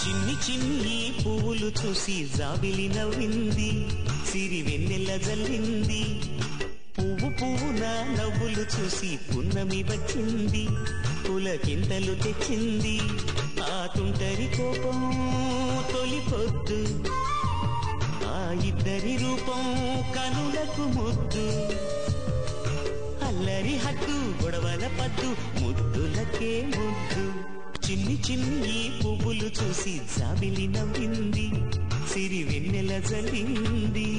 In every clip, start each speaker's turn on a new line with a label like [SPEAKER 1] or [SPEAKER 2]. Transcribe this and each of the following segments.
[SPEAKER 1] చిన్ని చిన్ని పువ్వులు చూసి జాబిలి నవ్వింది, సిరి వెన్నెల జల్లింది. పువ్వు పువ్వున నవ్వులు చూసి పున్నమి వచ్చింది, పులకింతలు తెచ్చింది. ఆ తుంటరి కోపం తొలి పొద్దు, ఆ ఇద్దరి రూపం కనులకు ముద్దు. అల్లరి హద్దు గొడవల పద్దు, ముద్దులకే ముద్దు. చిన్ని చిన్ని పువ్వులు చూసి జాబిలి నవ్వింది, సిరి వెన్నెల జల్లింది.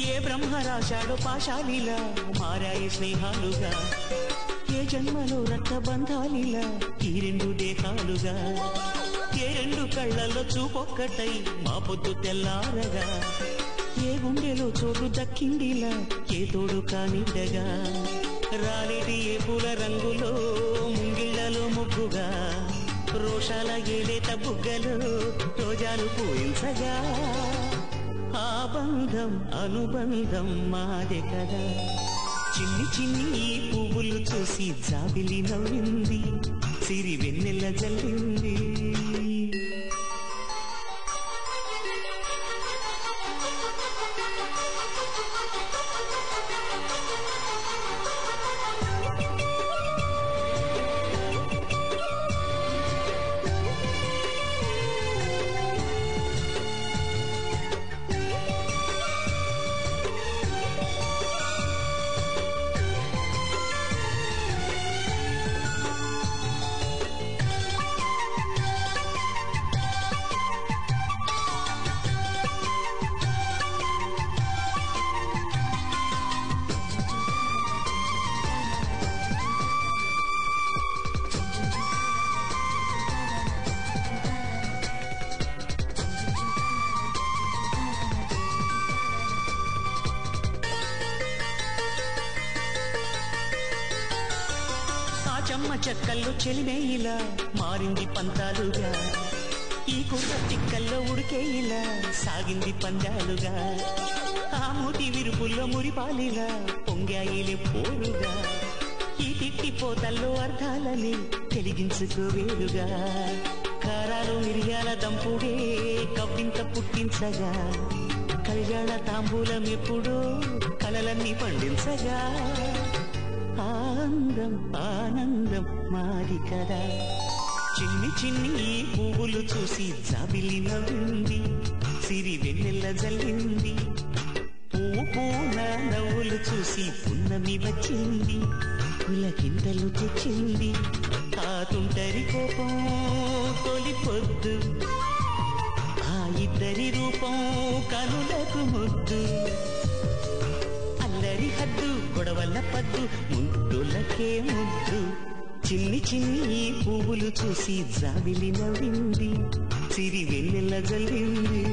[SPEAKER 1] ఏ బ్రహ్మ రాశాడో పాశాలిలా మారాయి స్నేహాలుగా, ఏ జన్మలో రక్తబంధాలిలా ఈ రెండు దేహాలుగా. ఏ రెండు కళ్ళల్లో చూపొక్కటై మా పొద్దు తెల్లారగా, ఏ గుండెలో చోటు దక్కిందిలా ఏ తోడు కానిడగా. రాలేటి ఏ పూల రంగులో ముంగిళ్లలో ముగ్గుగా, రోషాల ఏలేత బుగ్గలో రోజాలు పూయించగా. ఆ బంధం అనుబంధం మాదే కదా. చిన్ని చిన్ని పువ్వులు చూసి జాబిలి నవ్వింది, సిరి వెన్నెల జల్లింది. చెమ్మ చెక్కల్లో చెలిమే ఇలా మారింది పంతాలుగా, ఈ కుర్ర చిక్కల్లో ఉడికే ఇలా సాగింది పందాలుగా. ఆ మూతి విరుపుల్లో మురిపాలిలా పొంగాయిలే పోరుగా, ఈ తిట్టి పోతల్లో అర్థాలని తెలిగించుకోవేరుగా. కారాలు మిరియాల దంపుడే కవ్వింత పుట్టించగా, కళ్యాణ తాంబూలం ఎప్పుడో కలలన్నీ పండించగా. ఆనందం ఆనందం మాది కదా. చిన్ని చిన్ని పువ్వులు చూసి జాబిలి నవ్వింది, సిరి వెన్నెల జల్లింది. పువ్వు పూన నవ్వులు చూసి పున్నమి వచ్చింది, పులకింతలు తెచ్చింది. ఆ తుంటరి కోపం తొలి పొద్దు, ఆ ఇద్దరి రూపం కనులకు ముద్దు. అల్లరి హద్దు గొడవల పద్దు, ముద్దులకే ముద్దు. చిన్ని చిన్ని పువ్వులు చూసి జాబిలి నవ్వింది, సిరి వెన్నెల జల్లింది.